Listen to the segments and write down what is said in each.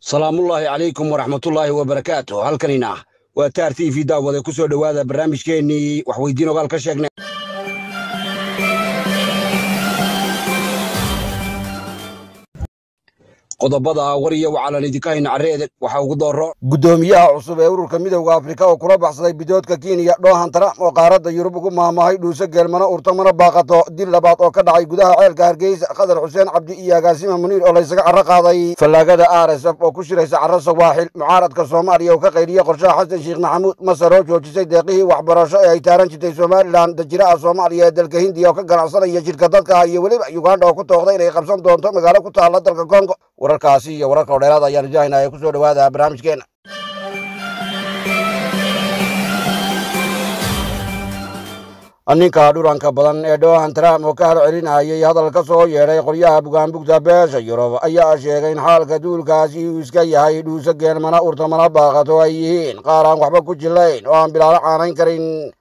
salaamullaahi calaykum waraxmatullaahi wabarakaatu. halkanina waa taar t v daawade ku soo dhowaada barnaamijkeennii waxweydiin ogaal ka sheegnay qodobada war iyo wacalan idinka hayna carreede waxaa ugu dooro guddoomiyaha cusub ee ururka midowda afrika oo kula baxsaday bidoodka kenya Donald Trump oo qaaradda Yurub ugu maamahay dhuuso geelmana urtamana baaqato dil labaad oo ka dhacay gudaha ceelka Hargeysa Qadar Xuseen Cabdi iyo Agaasima Muniir oo la isaga carro qaaday fallaagada RSF oo ku shiraysa carro Sawaaxil mucaaradka Soomaaliya oo ka qayriyay qorshaha Xasan Sheekh Maxamuud Masar oo joojisay deeqihii waxbarasho ee ay taaran jirtay Somaliland dajiraha Soomaaliya ee dalka Hindiya oo ka ganacsanaya shirka dadka iyo weliba Uganda oo ku tooqday inay qabsan doonto magaalo ku taala dalka Congo wararkaasi iyo wararka dheeraad ayaan jaahinaya ku soo dhawaada barnaamijkeena ninka dhuranka badan ee Donald Trump oo ka halcelinayay hadal ka soo yeedhay qoryaha bugaanbugta beesha Yurub ayaa sheegay in xaalka duulkaasi uu iska yahay dhuuso geelmana urtamana baaqato ay yihiin qaar aan waxba ku jilayn oo aan bilaalo caanayn karin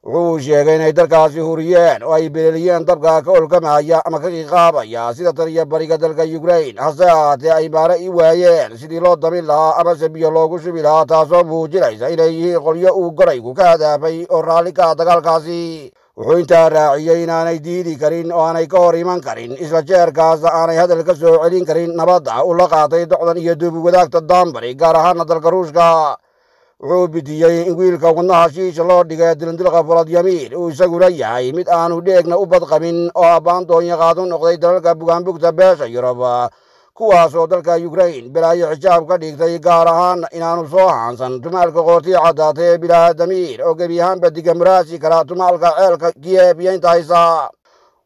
wuxuu sheegay inay dalkaasi huriyeen oo ay beeliyeen dabka ka olkamaya ama ka qiiqaabaya sida taliya bariga dalka Ukraine hase ahaatee ay baara i waayeen sidii loo damin lahaa amase biyo loogu shubi lahaa taasoo muujinaysa inay yihiin qoryo uu goraygu ka hadaafay oo raalli ka ah dagaalkaasi wuxuu intaa raaciyey inaanay diidi karin oo aanay ka hor iman karin isla jeerkaas aanay hadal ka soo celin karin nabadda uu la qaatay docdan iyo duubi wadaagta Danbury gaar ahaana dalka Ruushka wuxuu bidiyey in wiilka wadnaha shiisha loo dhigay dilindilqa Volodymyr uu isaguna yahay mid aanu dheegna u badqabin oo abbaan doonyaqaad u noqday dalalka bugaanbugta beesha Yurub kuwaasoo dalka Ukraine bilaayo xijaab ka dhigtay gaar ahaan inaanu soo haansan tumaalka qoortii caddaatay ee Volodymyr oo gebi ahaanba digamaraasi kara tumaalka ceelka Kiev iyo inta haysa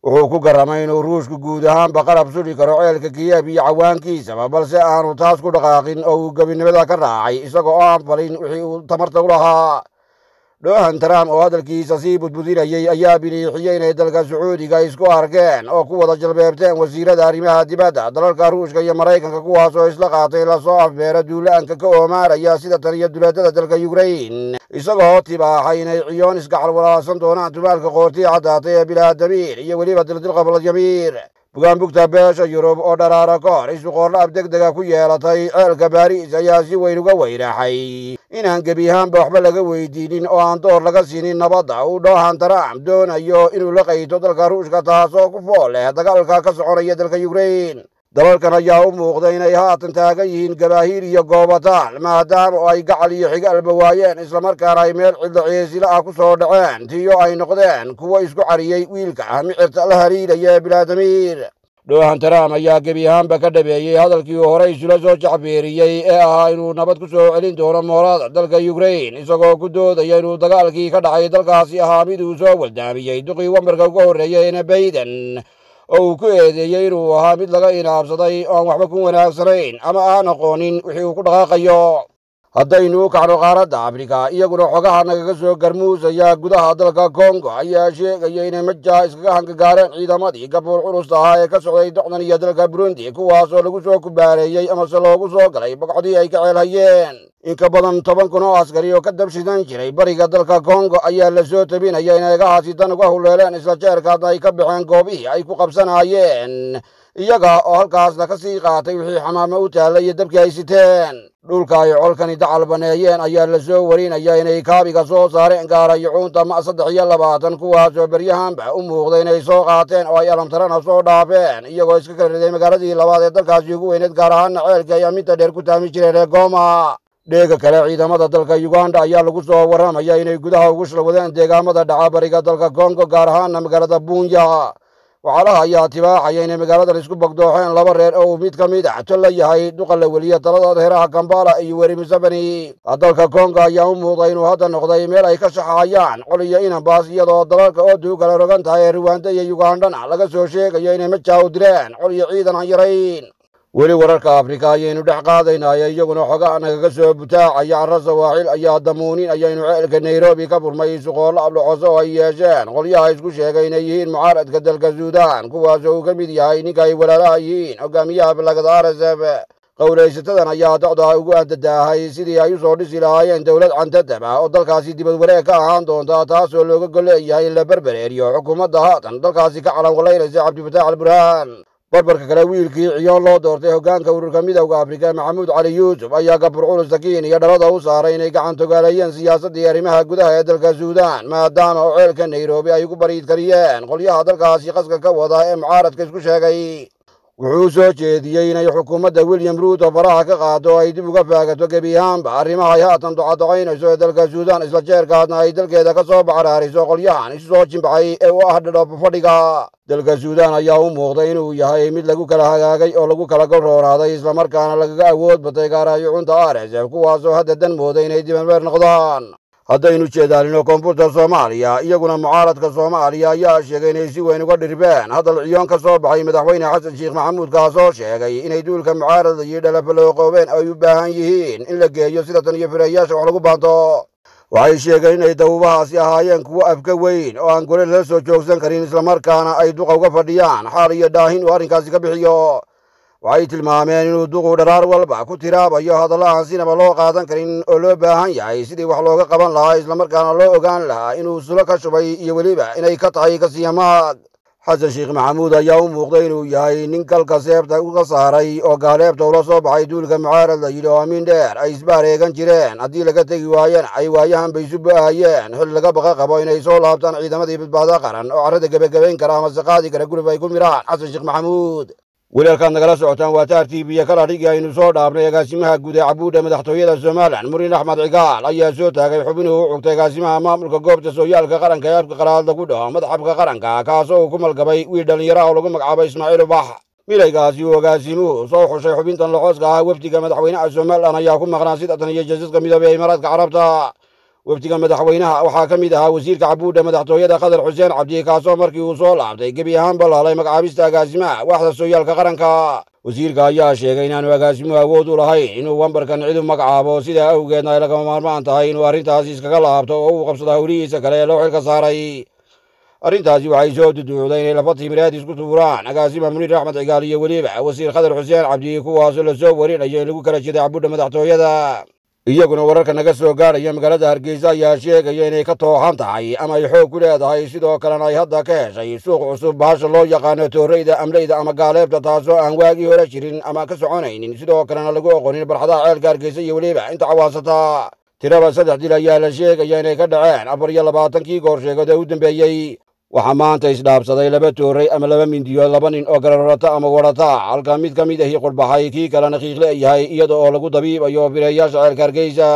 wuxuu ku garamay inuu ruushku guud ahaanba qarab suli karo ceelka Kiev iyo cawaankiisaba balse aanu taas ku dhaqaaqin oo uu gabinimada ka raacay isagoo aan falin wixii uu tamarta u lahaa Donald Trump oo hadalkiisa sii budbudinayay ayaa biliixiyey inay dalka Sacuudiga isku arkeen oo ku wada jalbeebteen wasiirada arrimaha dibadda dalalka Ruushka iyo Maraykanka kuwaasoo isla qaatay la soo afbeera duulaanka ka oomaaraya sida taliya duleedada dalka Ukraine isagoo tibaaxay inay ciyoon isgacal walaalsan doonaan tumaalka qoortii caddaatay ee Volodymyr iyo weliba dildilqa Volodymyr bugaanbugta beesha Yurub oo dharaara ka hor isu qoorlaab degdega ku yeelatay ceelka Baariis ayaa si weyn uga weyraaxay inaan gebi ahaanba waxba laga weydiinin oo aan door laga siinin nabadda uu Donald Trump doonayo inuu la qayto dalka Ruushka taasoo ku fool leh dagaalka ka soconaya dalka Ukraine dalalkan ayaa u muuqda inay haatan taagan yihiin gabaahiir iyo goobataal maadaama oo ay gacal iyo xigaalba waayeen islamarkaana ay meel cidlo ciisila ah ku soo dhaceen tiyo ay noqdeen kuwo isku cariyey wiilka micirta la hariiraya ee Volodymyr Donald Trump ayaa gebi ahaanba ka dhabeeyey hadalkii uu horey isula soo jacbeeriyey ee ahaa inuu nabad ku soo celin doono moolada dalka Ukraine isagoo ku doodaya inuu dagaalkii ka dhacay dalkaasi ahaa mid uu soo waldaamiyey duqii wambarka uga horreeyay ee Biden oo uu ku eedeeyey inuu ahaa mid laga inaabsaday oo aan waxba ku wanaagsanayn ama aan aqoonin wixii uu ku dhaqaaqayo haddaynu u kacno qaaradda Afrika iyaguna xogaha nagaga soo garmuusaya gudaha dalka Congo ayaa sheegaya inay majaa iskaga hangagaareen ciidamadii gabool culus ahaa ee ka socday docdan iyo dalka Burundi kuwaasoo lagu soo kubaareeyey amase loogu soo galay boqocdii ay ka ceelhayeen in ka badan 10 kun oo askari oo ka dabshidan jiray bariga dalka Congo ayaa la soo tabinaya inay gahaasitan uga huleeleen isla jeerkaadna ay ka baxeen goobihii ay ku qabsanayeen iyaga oo halkaasna ka sii qaatay wixii xamaamo u taalay iyo dabkii ay siteen dhulka ay colkani dacal baneeyeen ayaa la soo warinaya inay kaabiga soo saareen gaarayacuunta ma 23 kuwaasoo beryahanba u muuqday inay soo qaateen oo ay alamtarana soo dhaafeen iyagoo iska kala riday magaaladii labaad ee dalkaasi ugu weyneed gaar ahaana ceelka ay aminta dheer ku taami jireen ee Goma dheega kale ciidamada dalka Uganda ayaa lagu soo waramaya inay gudaha ugu shalwadeen deegaamada dhaca bariga dalka Congo gaar ahaana magaalada Bunya waxaalaha ayaa tibaaxaya inay magaaladan isku bagdooxeen laba reer oo mid ka mid ah tol yahay duqa la weliya talada heeraha Kampala iyo Yoweri Museveni dalka Congo ayaa u muuqday inuu hadda noqday meel ay ka shaxayaan coliyo inanbaas iyadoo dalalka oo duu kala rogan tahay Rwanda iyo Ugandana laga soo sheegayo inay majaa u direen coliyo ciidan aan yarayn weli wararka Afrika ayaynu dhex qaadaynaa iyaguna xogaa nagaga soo butaacaya carro Sawaaxil ayaa damuunin ayaynu ceelka Nairobi ka furmay suqoolo ablocoso oo ay yeesheen qolyaha isku sheegay inay yihiin mucaaradka dalka Suudaan kuwaasoo uu ka mid yahay ninka ay walaalaha yihiin hogaamiyaha balagada RSF qowlaysatadan ayaa docda ugu andadaahay sidii ay u soo dhisi lahaayeen dowlad cantadab ah oo dalkaasi dibad wareeg ka ahaan doonta taasoo looga golleeyahay in la berbereeriyo xukuumadda haatan dalkaasi ka calanqalaynaysa Cabdifataax al-Burhaan barbarka kale wiilkii ciyoon loo doortay hoggaanka ururka midowda Afrika Maxamuud Cali Yuusuf ayaa gabur culus Sakiin iyo dhalada u saaray inay gacan togaaleeyeen siyaasadda arrimaha gudaha ee dalka Suudaan maadaama oo ceelka Nairobi ay ugu bariid kariyeen qolyaha dalkaasi qaska ka wada ee mucaaradka isku sheegay wuxuu soo jeediyey inay xukuumadda William Ruto faraha ka qaado ay dib uga faagato gebi ahaanba arrimaha ay haatan docodocaynayso ee dalka Suudaan isla jeerkaadna ay dalkeeda ka soo baxraariso qolyahan isu soo jimbaxay ee u ah dhadhoob fadhiga dalka Suudaan ayaa u muuqday inuu yahay mid lagu kala hagaagay oo lagu kala golrooraaday isla markaana lagaga awood batay gaaraayoocunta RSF kuwaasoo hadda dan mooday inay dibanbeer noqdaan haddaynu jeedaalino koonfurta Soomaaliya iyaguna mucaaradka Soomaaliya ayaa sheegay inay si weyn uga dhirbeen hadal ciyoon ka soo baxay madaxweyne Xasan Sheekh Maxamuud kaasoo sheegay inay duulka mucaaradda iyo dhalafalooqoobeen ay u baahan yihiin in la geeyo sida tan iyo firayaasha wax lagu baanto waxay sheegeen inay dawubahaasi ahaayeen kuwo afka weyn oo aan gole la soo joogsan karin islamarkaana ay duqa uga fadhiyaan xaal iyo dhaahin uu arrinkaasi ka bixiyo waxay tilmaameen inuu duqu dharaar walba ku tiraabayo hadalla aan sinaba loo qaadan karin oo loo baahan yahay sidii wax looga qaban lahaa islamarkaana loo ogaan lahaa inuu sulo ka shubay iyo weliba inay ka tahay kasiyamaad xasan sheekh maxamuud ayaa u muuqday inuu yahay nin galka seebta uga saaray oo gaaleebta ula soo baxay duulka mucaarad la yidhi oo amiin dheer ay isbaareegan jireen haddii laga tegi waayeen ay waayahan bay isu bo'ahayeen xil laga baqa qabo inay soo laabtaan ciidamadii badbaado qaran oo carrada gebagabayn kara amase qaadi kara gurib ay ku miraan xasan sheekh maxamuud weerarkaad nagala socotaan waa taar TV kala dhigi aynu soo dhaafnay agaasimaha guud ee cabuudha madaxtooyada Soomaaliland Muriin Axmed Cigaal ayaa soo taagay xubnuhu u xogtay agaasimaha maamulka goobta sooyaalka qaranka ee afka qaraad lagu dhaho madaxabka qaranka kaasoo ku malgabay wiil dhalinyaro oo lagu magacaabay Ismaaciil Ubax milaygaasi uu agaasimuhu soo xushay xubintan loqoska ah wafdiga madaxweynaha Soomaaliland ayaa ku maqnaa sida tan iyo jaziska midoobe ee Imaaraadka Carabta wafdiga madaxweynaha waxaa ka mid ahaa wasiirka cabuudha madaxtooyada Qadar Xuseen Cabdi kaasoo markii uu soo laabtay gebi ahaan balaalay magacaabista agaasimaha waaxda sooyaalka qaranka wasiirka ayaa sheegay inaanu agaasimuhu awood u lahayn inuu wambarkan cid u magacaabo sidaa awgeedna ay lagama maarmaan tahay inuu arrintaasi iskaga laabto oo uu qabsado howlihiisa kale ee loo xilka saaray arrintaasi waxay soo duduucday inay laba timireed isku tuuraan agaasima Muriin Axmed Cigaal iyo weliba wasiir Qadar Xuseen Cabdi kuwaasoo la soo warinayo in lagu kala jeeday cabuudha madaxtooyada iyaguna wararka naga soo gaaraya magaalada Hargeysa ayaa sheegaya inay ka tooxan tahay ama ay xoog ku leedahay sidoo kalena ay hadda ka heshay suuq cusub bahasha loo yaqaano tooreyda amleyda ama gaaleebta taasoo aan waagii hore jirin ama ka soconaynin sidoo kalena lagu oqonin barxadaha ceelka Hargeysa iyo weliba inta cawaasata tiraba 3 dil ayaa la sheegaya inay ka dhaceen 24 goor sheegada u dambeeyay waxaa maanta isdhaabsaday 2 toorey ama 2 mindiyo 2 nin oo gararata ama warata halka mid ka mid ah qurbaxay kii kalena qiiqle yahay iyada oo lagu dabiibayo firayaasha ceelka Hargeysa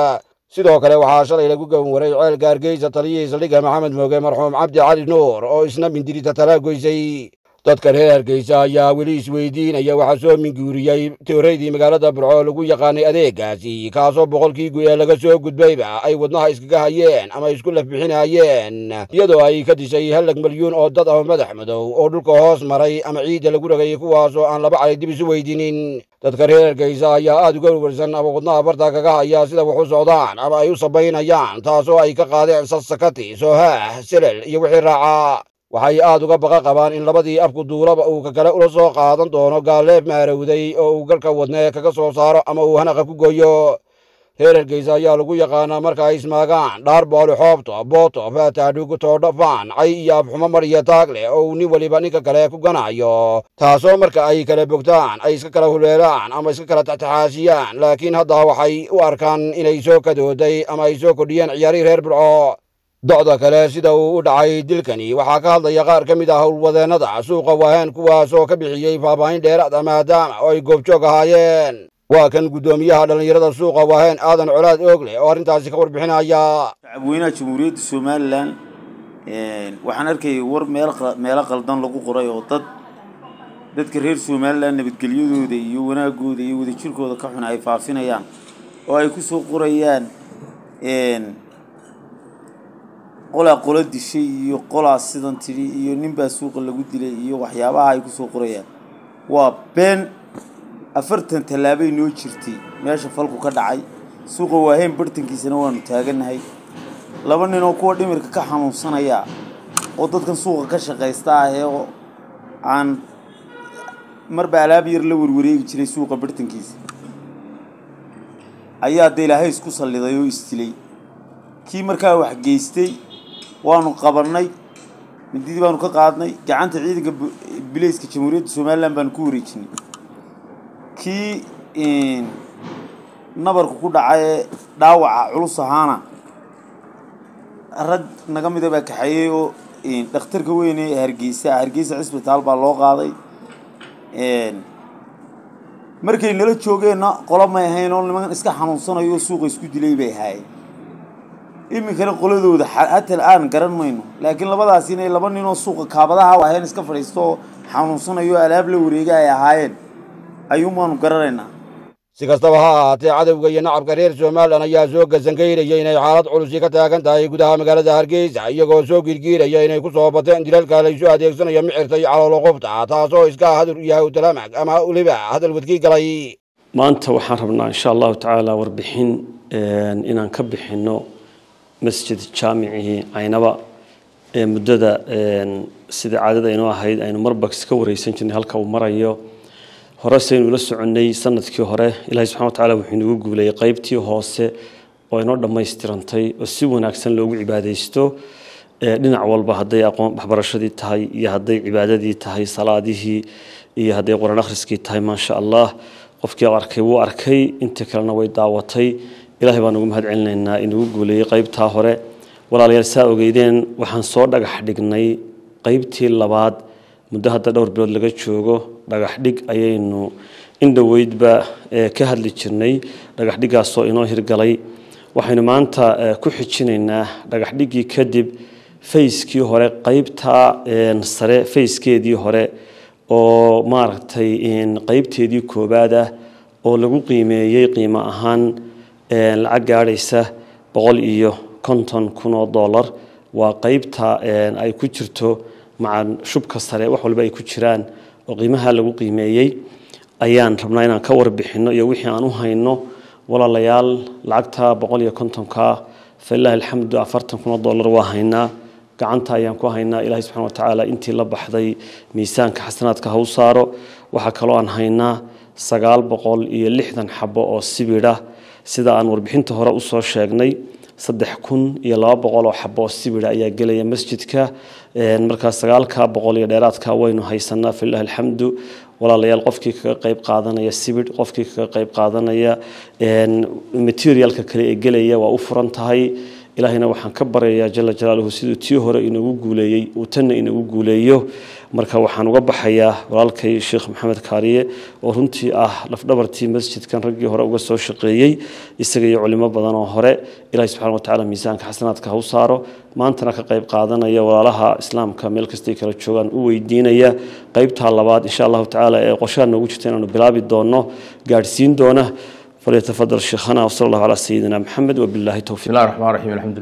sidoo kale waxaa shalay lagu gaban waray ceelka Hargeysa taliyihiisa Liga Maxamed Mooge marxuum Cabdi Cali Nuur oo isna mindirita talaagoysay dadka reer Hargeysa ayaa weli isweydiinaya waxa soo minguuriyay tooreydii magaalada Burco lagu yaqaanay adeegaasi kaasoo boqolkii gu'ee laga soo gudbayba ay wadnaha iskaga hayeen ama isku laf bixinayeen iyadoo ay ka dishay 1 milyuun oo dad ah madax madow oo dhulka hoos maray ama ciidda lagu ragay kuwaasoo aan laba cali dib isu weydiinin dadka reer Hargeysa ayaa aad uga warwarsan ama wadnaha barta kaga haya sida wax u socdaan ama ay u sabaynayaan taasoo ay ka qaadeen sasakati sooha silal iyo wixii raaca waxay aad uga baqa qabaan in labadii afku duulaba uu ka kale ula soo qaadan doono gaaleeb maarowday oo uu galka wadne kaga soo saaro ama uu hanaqa ku gooyo reer Hargeysa ayaa lagu yaqaanaa marka ay ismaagaan dhaar booli xoobto booto faataadhugu toodhafaan cay iyo afxumo mariya taagle oo nin waliba ninka kale ku ganayo taasoo marka ay kala bogtaan ay iska kala huleelaan ama iska kala taxtaxaasiyaan laakiin hadda waxay u arkaan inay soo kadooday ama ay soo kordhiyeen ciyaari reer Burco docda kale sida uu u dhacay dilkani waxaa ka hadlaya qaar ka mid ah howlwadeennada suuqa waaheen kuwaasoo ka bixiyey faahfaahin dheeraad ah maadaama oo ay goobjoog ahaayeen waa kan guddoomiyaha dhalinyarada suuqa waaheen aadan colaad oogle oo arrintaasi ka warbixinaya shacabweynaha jamhuuriyadda Soomaaliland waxaan arkay war meelo qaldan lagu qoray oo dadka reer Soomaaliland nabadgelyadooda iyo wanaagooda iyo wadajirkooda ka xun ay faafinayaan oo ay ku soo qorayaan qola dishay iyo qola sidan tiri iyo ninba suuqa lagu dilay iyo waxyaabaha ay ku soo qorayaan waa been 40 talaabay noo jirtay meesha falku ka dhacay suuqa waaheen bartankiisana waanu taaganahay 2 nin oo kuwa dhimirka ka xanuunsanaya oo dadkan suuqa ka shaqeysta oo aan marba alaab yar la warwareegi jiray suuqa bartankiisa ayaa Ilaahay isku salliday oo istilay kii markaa wax geystay waanu qabanay mididii baanu ka qaadnay gacanta ciidanka bilayska jamhuuriyadda Soomaaliland baan ku wareejinay kii nabarku ku dhacay dhaawaca culus ahaana rag naga mid ah baa kaxayay oo dhakhtarka weyn ee Hargeysa cisbitaal baa loo qaaday markay nala joogeenna qolo ma ahayn oo niman iska xanuunsanayo suuqa isku dilay bay ahaayeen iminkana qoladooda haatan aan garan mayno laakiin labadaas inay laba nin oo suuqa kaabadaha waxaan iska fadhiisto xanuunsanayo alaab la wareega ay ahaayeen ayuumaanu garanaynaa si kastaba ha ahaatee cadowga iyo nacabka reer Somaliland ayaa soo gasangeynayay inay xaalad culus ka taagan tahay gudaha magaalada Hargeysa iyagoo soo girgiiraya inay ku soo bateen dilalka la isu adeegsanayo micirta iyo caloolo qofta taasoo iska hadur yahay talaamac ama uliba hadal wadkii galay maanta waxaan rabnaa insha Allah taala warbixin inaan ka bixino masjid jaamici aynaba muddada sida caadada inoo ahayd aynu marba ka wareysan jirnay halka uu marayo horasaynu la soconay sanadkii hore Ilaahay subhanahu wa ta'ala wuxuu inagu guuleeyay qaybtii hoose oo inoo dhameystirantay oo si wanaagsan loogu cibaadeysto dhinac walba haday aqoon waxbarashadii tahay iyo haday cibaadadii tahay salaadihii iyo haday quraan akhriskii tahay ma sha Allah qofkii arkay wuu arkay inta kalena way daawatay Ilaahay baan ugu mahad celinaynaa inuu guuleeyay qaybta hore walaalayaal saa ogeydeen waxaan soo dhagax dhignay qaybtii labaad muddo hadda dhowr bilood laga joogo dhagax dhig ayaynu indhaweydba ka hadli jirnay dhagax dhigaas oo inoo hirgalay waxaynu maanta ku xijinaynaa dhagax dhigii kadib fayskii hore qaybta sare fayskeedii hore oo maaragtay qaybteedii koobaad ah oo lagu qiimeeyay qiimo ahaan lacag gaadhaysa $150,000 waa qaybta ay ku jirto macaan shubka sare wax walba ay ku jiraan oo qiimaha lagu qiimeeyay ayaan rabnaa inaan ka warbixino iyo wixii aan u hayno walaalayaal lacagta 150ka fillaahi alxamdu $40,000 waa haynaa gacanta ayaan ku haynaa Ilaahay subhanahu wa ta'ala intii la baxday miisaanka xasanaadka ha u saaro waxa kale oo aan haynaa 960 xabo oo sibira sida aan warbixinta hore u soo sheegnay 3,200 xabo oo sibira ayaa galaya masjidka marka 900 iyo dheeraadka waynu haysanaa fillaahi alxamdu walaalayaal qofkii kaga qayb qaadanaya sibir qofkii kaga qayb qaadanaya materialka kale ee galaya waa u furan tahay ilaahayna waxaan ka baryayaa jalla jalaaluhu sidoo tii hore inagu guuleeyay oo tan inagu guuleeyo marka waxaan uga baxayaa walaalkay Sheekh Maxamed Kaariye oo runtii ah lafdhabartii masjidkan raggii hore uga soo shaqeeyay isaga iyo culimo badan oo hore Ilaahay subhanahu wa ta'ala miisaanka xasanaadka ha u saaro maantana ka qayb qaadanaya walaalaha islaamka meel kasta ay kala joogan u weydiinaya qaybta labaad insha Allah ta'ala ee qorshaha noogu jirta inaanu bilaabi doono gaarsiin doona فليتفضل شيخنا وصلى الله على سيدنا محمد وبالله توفيق. بسم الله الرحمن الرحيم الحمد لله